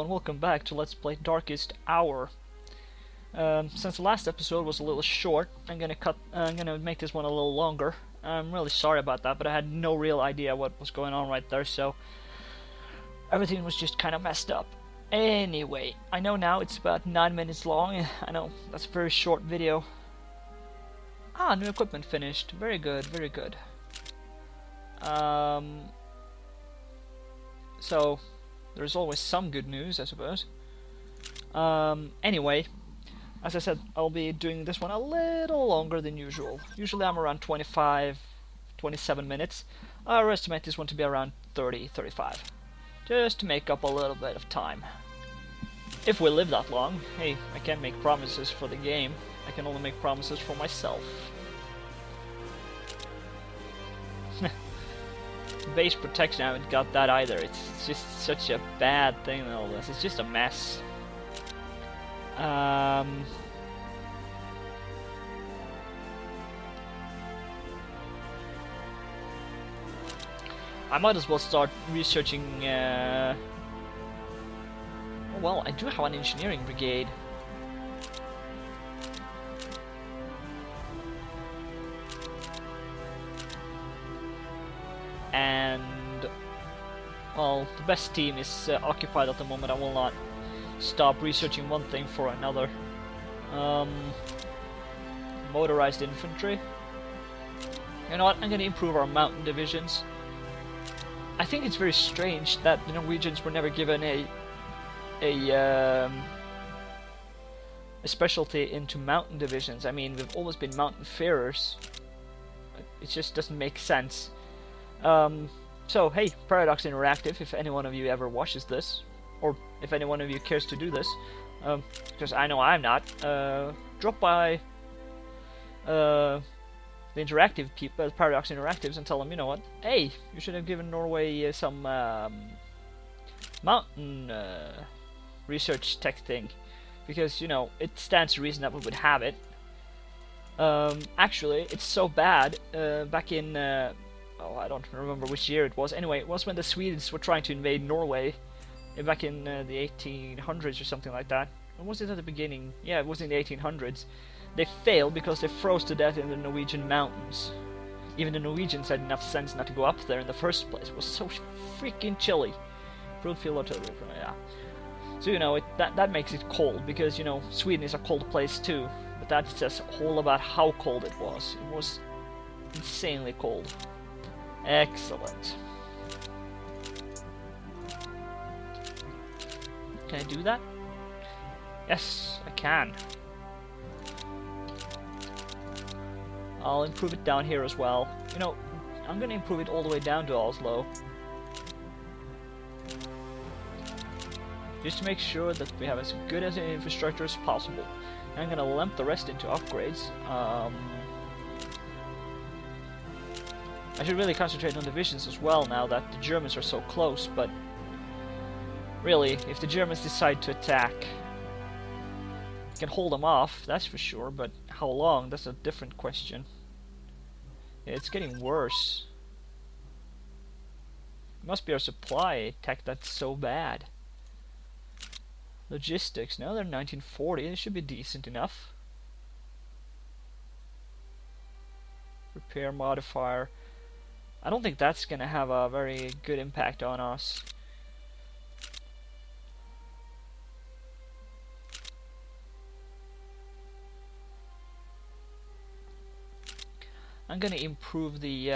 And welcome back to Let's Play Darkest Hour. Since the last episode was a little short, I'm gonna make this one a little longer. I'm really sorry about that, but I had no real idea what was going on right there, so everything was just kind of messed up. Anyway, I know now it's about 9 minutes long. I know that's a very short video. New equipment finished. Very good, very good. So there's always some good news, I suppose. Anyway, as I said, I'll be doing this one a little longer than usual. Usually I'm around 25, 27 minutes. I estimate this one to be around 30, 35. Just to make up a little bit of time. If we live that long. Hey, I can't make promises for the game. I can only make promises for myself. Base protection, I haven't got that either. It's just such a bad thing and all this. It's just a mess. I might as well start researching. Well, I do have an engineering brigade. And well, the best team is occupied at the moment. I will not stop researching one thing for another. Motorized infantry. You know what? I'm gonna improve our mountain divisions. I think it's very strange that the Norwegians were never given a specialty into mountain divisions. I mean, we've always been mountain farers. It just doesn't make sense. So hey, Paradox Interactive, if any one of you ever watches this, or if any one of you cares to do this, because I know I'm not, drop by the interactive people, Paradox Interactives, and tell them, you know what, hey, you should have given Norway some mountain research tech thing, because, you know, it stands to reason that we would have it. Actually, it's so bad, back in oh, I don't remember which year it was. Anyway, it was when the Swedes were trying to invade Norway back in the 1800s or something like that. Or was it at the beginning? Yeah, it was in the 1800s. They failed because they froze to death in the Norwegian mountains. Even the Norwegians had enough sense not to go up there in the first place. It was so freaking chilly. Yeah. So, you know, that makes it cold, because, you know, Sweden is a cold place too. But that says all about how cold it was. It was insanely cold. Excellent. Can I do that? Yes, I can. I'll improve it down here as well. You know, I'm gonna improve it all the way down to Oslo. Just to make sure that we have as good as an infrastructure as possible. And I'm gonna lump the rest into upgrades. I should really concentrate on divisions as well now that the Germans are so close, but really, if the Germans decide to attack, I can hold them off, that's for sure, but how long, that's a different question. Yeah, it's getting worse. It must be our supply tech that's so bad. Logistics, no, they're 1940, it should be decent enough. Repair modifier. I don't think that's gonna have a very good impact on us. I'm gonna improve the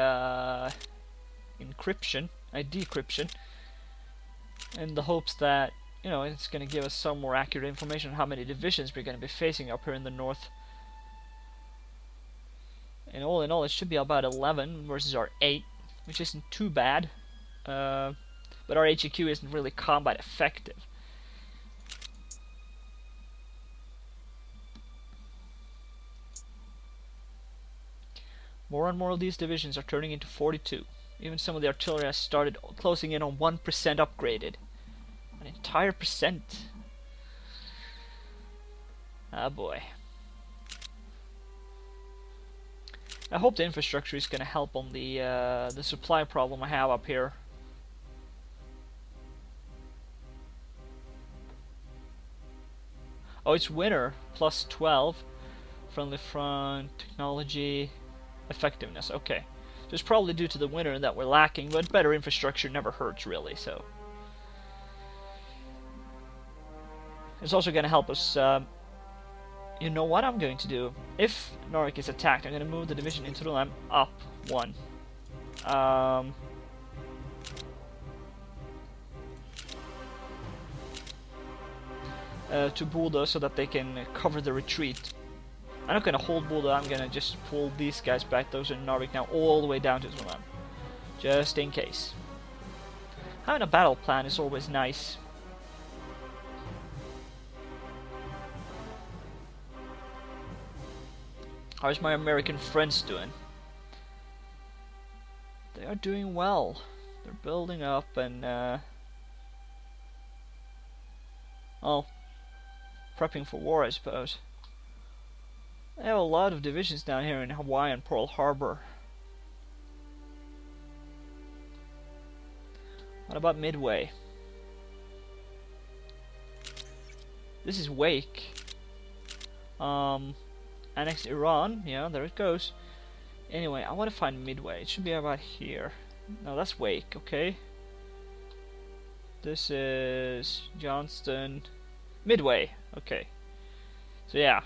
decryption, in the hopes that, you know, it's gonna give us some more accurate information on how many divisions we're gonna be facing up here in the north. And all in all, it should be about 11 versus our 8, which isn't too bad. But our HEQ isn't really combat effective. More and more of these divisions are turning into 42. Even some of the artillery has started closing in on 1% upgraded. An entire percent. Ah boy. I hope the infrastructure is going to help on the supply problem I have up here. Oh, it's winter plus 12. Friendly front, technology, effectiveness. Okay. So it's probably due to the winter that we're lacking, but better infrastructure never hurts, really, so. It's also going to help us. You know what I'm going to do? If Norway is attacked, I'm going to move the division into the line up one. To Buda so that they can cover the retreat. I'm not going to hold Buda, I'm going to just pull these guys back. Those are Narvik now all the way down to Zululand. Just in case. Having a battle plan is always nice. How's my American friends doing? They are doing well. They're building up and well, prepping for war, I suppose. They have a lot of divisions down here in Hawaii and Pearl Harbor. What about Midway? This is Wake. Annex Iran, yeah, there it goes. Anyway, I want to find Midway. It should be about here. No, that's Wake, okay. This is Johnston. Midway, okay. So yeah.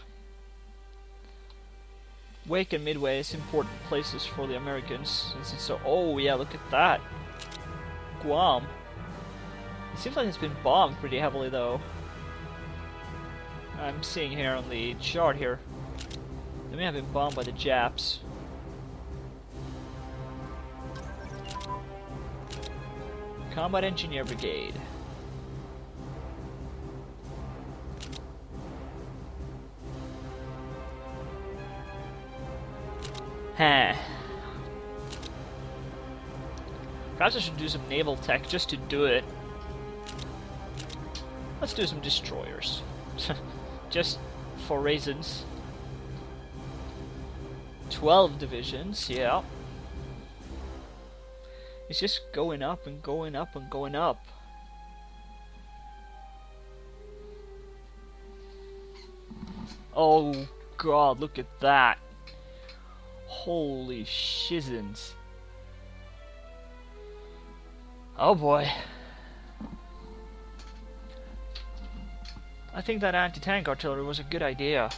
Wake and Midway is important places for the Americans since it's so. Oh yeah, look at that. Guam. It seems like it's been bombed pretty heavily though. I'm seeing here on the chart here. They may have been bombed by the Japs. Combat Engineer Brigade. Huh. Perhaps I should do some naval tech just to do it. Let's do some destroyers. Just for reasons. 12 divisions, yeah. It's just going up and going up and going up. Oh god, look at that. Holy shizzins. Oh boy. I think that anti-tank artillery was a good idea.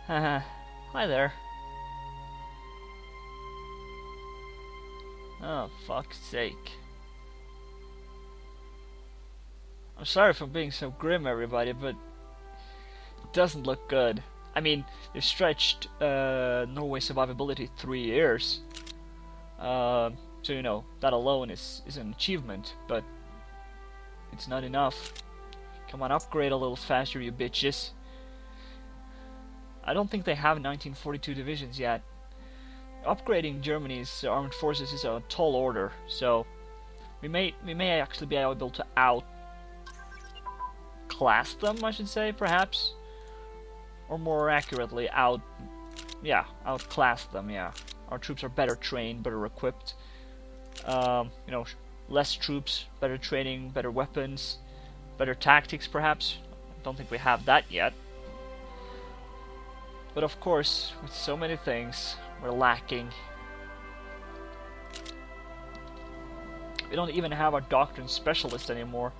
Haha. Hi there. Oh, fuck's sake. I'm sorry for being so grim, everybody, but it doesn't look good. I mean, they've stretched Norway's survivability 3 years. So, you know, that alone is an achievement, but it's not enough. Come on, upgrade a little faster, you bitches. I don't think they have 1942 divisions yet. Upgrading Germany's armed forces is a tall order, so we may actually be able to outclass them, I should say, perhaps, or more accurately, outclass them. Yeah, our troops are better trained, better equipped. You know, less troops, better training, better weapons, better tactics, perhaps. I don't think we have that yet. But of course, with so many things, we're lacking. We don't even have our doctrine specialist anymore.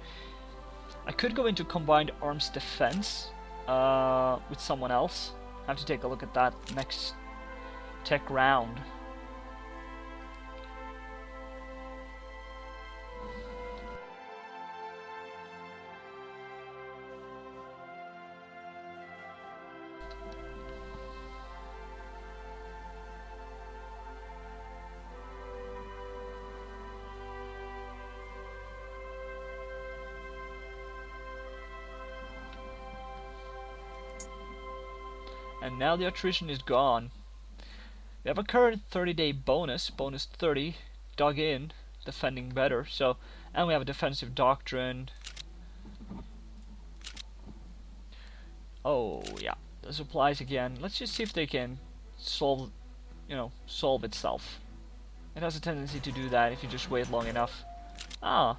I could go into combined arms defense with someone else. I have to take a look at that next tech round. And now the attrition is gone. We have a current 30-day bonus 30, dug in, defending better, so, and we have a defensive doctrine. Oh yeah, the supplies again. Let's just see if they can solve itself. It has a tendency to do that if you just wait long enough. Ah,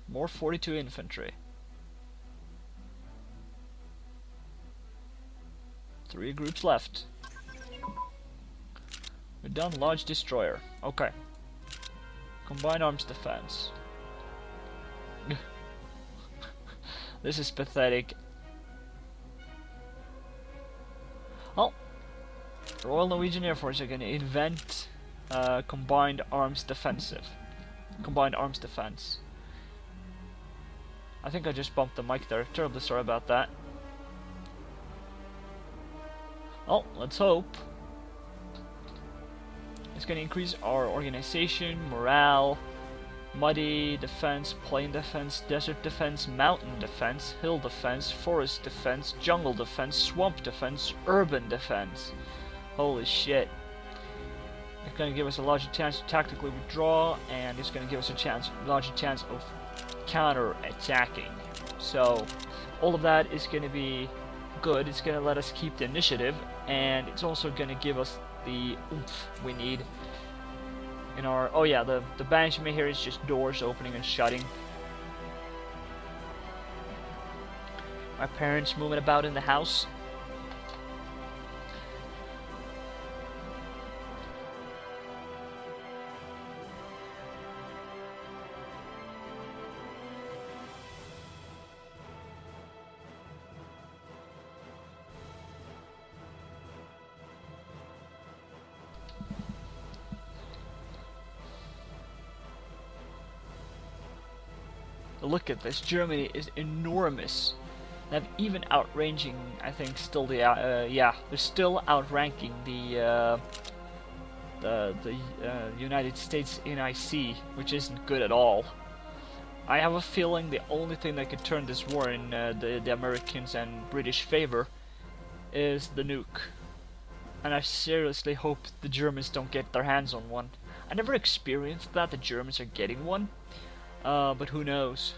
more 42 infantry. 3 groups left. We're done. Large destroyer. Okay. Combined arms defense. This is pathetic. Oh, Royal Norwegian Air Force are going to invent combined arms defensive. Combined arms defense. I think I just bumped the mic there. Terribly sorry about that. Oh, let's hope. It's going to increase our organization, morale, muddy defense, plain defense, desert defense, mountain defense, hill defense, forest defense, jungle defense, swamp defense, urban defense. Holy shit. It's going to give us a larger chance to tactically withdraw, and it's going to give us a larger chance of counter-attacking. So, all of that is going to be good. It's going to let us keep the initiative, and it's also going to give us the oomph we need in our... Oh yeah, the banishment here is just doors opening and shutting. My parents moving about in the house. Look at this. Germany is enormous. They have even outranging, I think, still the yeah, they're still outranking the United States in IC, which isn't good at all. I have a feeling the only thing that could turn this war in the Americans and British favor is the nuke. And I seriously hope the Germans don't get their hands on one. I never experienced that the Germans are getting one. But who knows?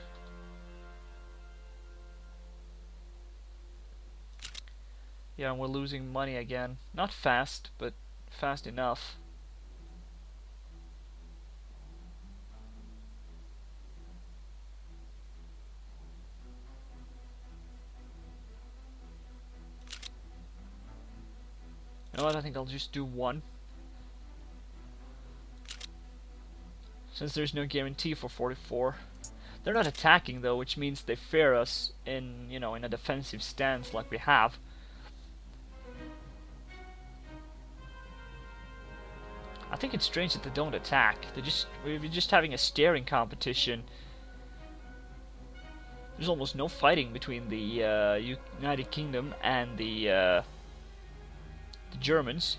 Yeah, and we're losing money again. Not fast, but fast enough. You know what, I think I'll just do one. Since there's no guarantee for 44. They're not attacking though, which means they fear us in, you know, in a defensive stance like we have. I think it's strange that they don't attack. We're just having a staring competition. There's almost no fighting between the United Kingdom and the Germans.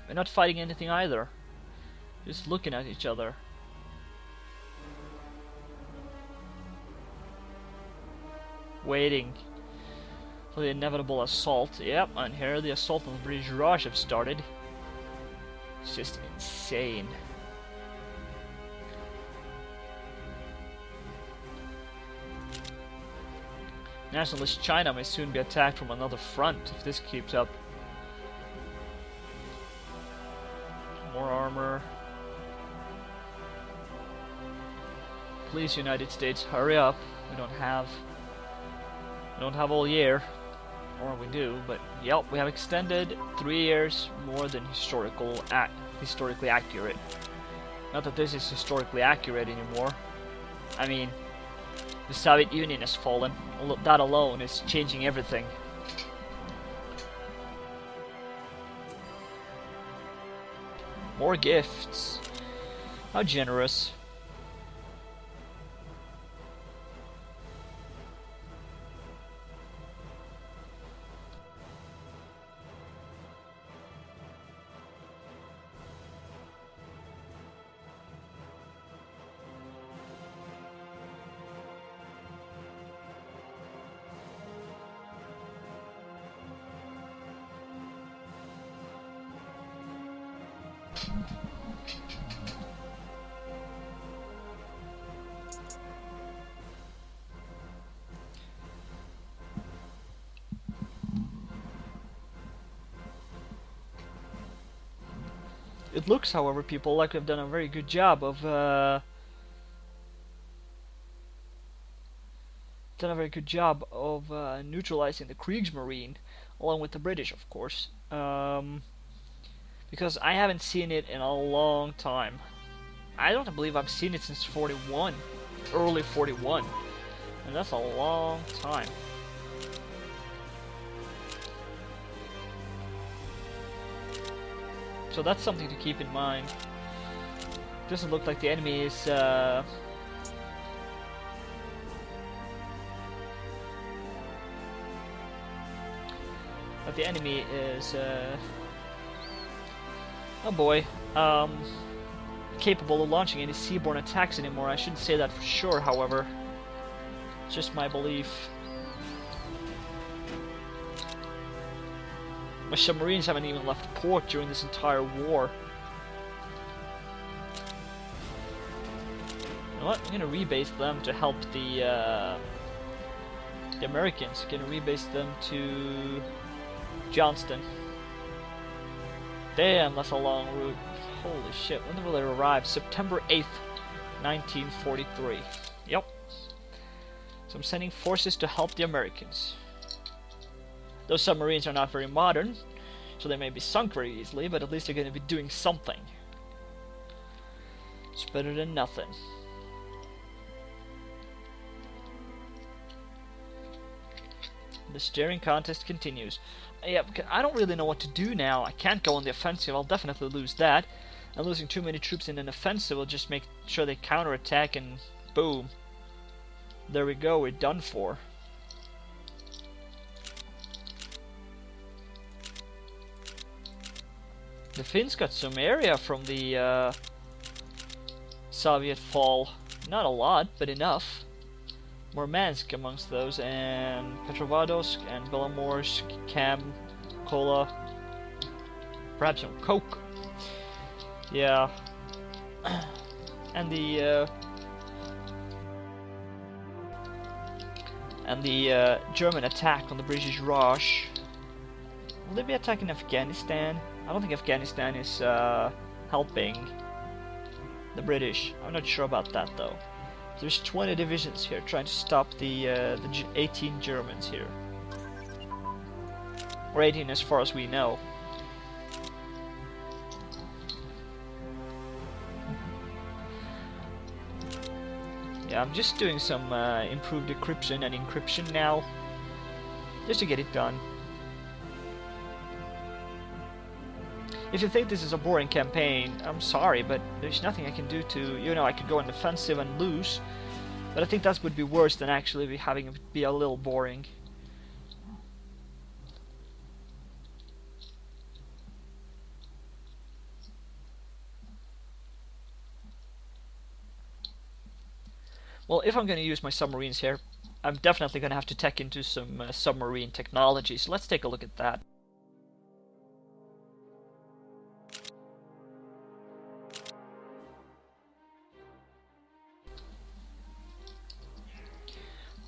They're not fighting anything either. Just looking at each other. Waiting for the inevitable assault. Yep, and here the assault on the British Raj have started. It's just insane. Nationalist China may soon be attacked from another front if this keeps up. More armor. Please, United States, hurry up. We don't have all year. Or we do, but yep, we have extended 3 years more than historically accurate. Not that this is historically accurate anymore. I mean, the Soviet Union has fallen. That alone is changing everything. More gifts. How generous. It looks, however, people, like they've done a very good job of done a very good job of neutralizing the Kriegsmarine, along with the British, of course. Because I haven't seen it in a long time. I don't believe I've seen it since 41, early 41, and that's a long time. So that's something to keep in mind. Doesn't look like the enemy is that the enemy is oh boy, capable of launching any seaborne attacks anymore. I shouldn't say that for sure, however. It's just my belief. My submarines haven't even left port during this entire war. You know what? I'm gonna rebase them to help the Americans. Gonna rebase them to Johnston. Damn, that's a long route. Holy shit, when will they arrive? September 8th, 1943. Yep. So I'm sending forces to help the Americans. Those submarines are not very modern, so they may be sunk very easily, but at least they're going to be doing something. It's better than nothing. The steering contest continues. Yeah, I don't really know what to do now. I can't go on the offensive. I'll definitely lose that. And losing too many troops in an offensive will just make sure they counterattack, and boom. There we go, we're done for. The Finns got some area from the Soviet fall. Not a lot, but enough. Murmansk amongst those, and Petrovadosk, and Belomorsk, Cam, Kola, perhaps some coke. Yeah. And the German attack on the British Raj. Will they be attacking Afghanistan? I don't think Afghanistan is helping the British. I'm not sure about that though. There's 20 divisions here trying to stop the 18 Germans here. Or 18 as far as we know. Yeah, I'm just doing some improved decryption and encryption now, just to get it done. If you think this is a boring campaign, I'm sorry, but there's nothing I can do to, you know, I could go on defensive and lose, but I think that would be worse than actually having it be a little boring. Well, if I'm going to use my submarines here, I'm definitely going to have to tech into some submarine technology, so let's take a look at that.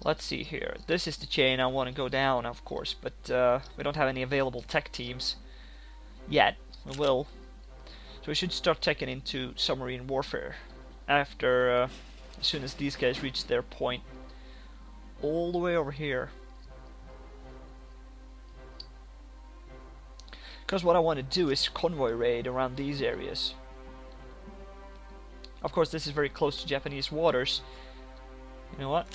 Let's see here. This is the chain I want to go down, of course, but we don't have any available tech teams yet. We will. So we should start teching into submarine warfare after, as soon as these guys reach their point. All the way over here. Because what I want to do is convoy raid around these areas. Of course, this is very close to Japanese waters. You know what?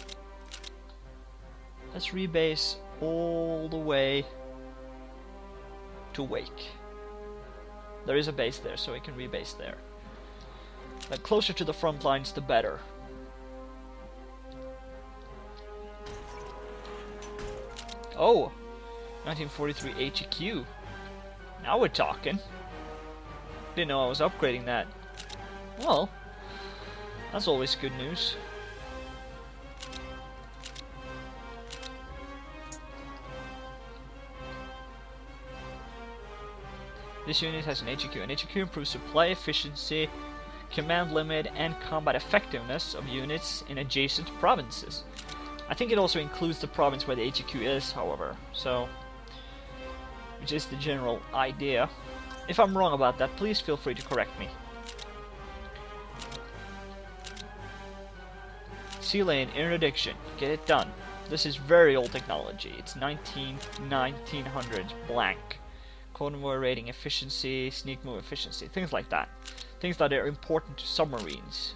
Let's rebase all the way to Wake. There is a base there, so we can rebase there. The closer to the front lines, the better. Oh! 1943 HEQ. Now we're talking. Didn't know I was upgrading that. Well, that's always good news. This unit has an HEQ. An HEQ improves supply efficiency, command limit, and combat effectiveness of units in adjacent provinces. I think it also includes the province where the HEQ is, however, so, which is the general idea. If I'm wrong about that, please feel free to correct me. Sea lane interdiction. Get it done. This is very old technology. It's 1900s blank. Convoy rating efficiency, sneak move efficiency, things like that. Things that are important to submarines.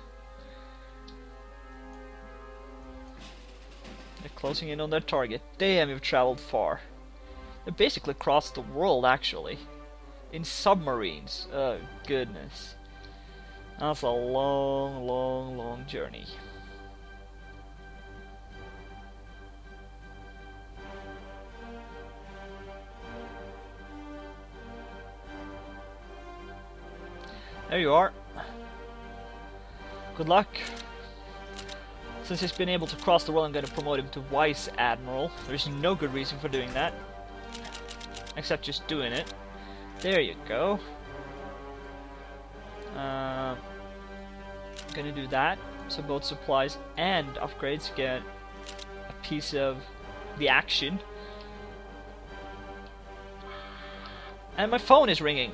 They're closing in on their target. Damn, you've traveled far. They basically crossed the world, actually. In submarines. Oh, goodness. That's a long, long, long journey. There you are. Good luck. Since he's been able to cross the world, I'm going to promote him to Vice Admiral. There's no good reason for doing that. Except just doing it. There you go. Gonna do that. So both supplies and upgrades get a piece of the action. And my phone is ringing.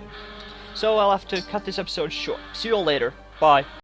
So I'll have to cut this episode short. See you all later. Bye.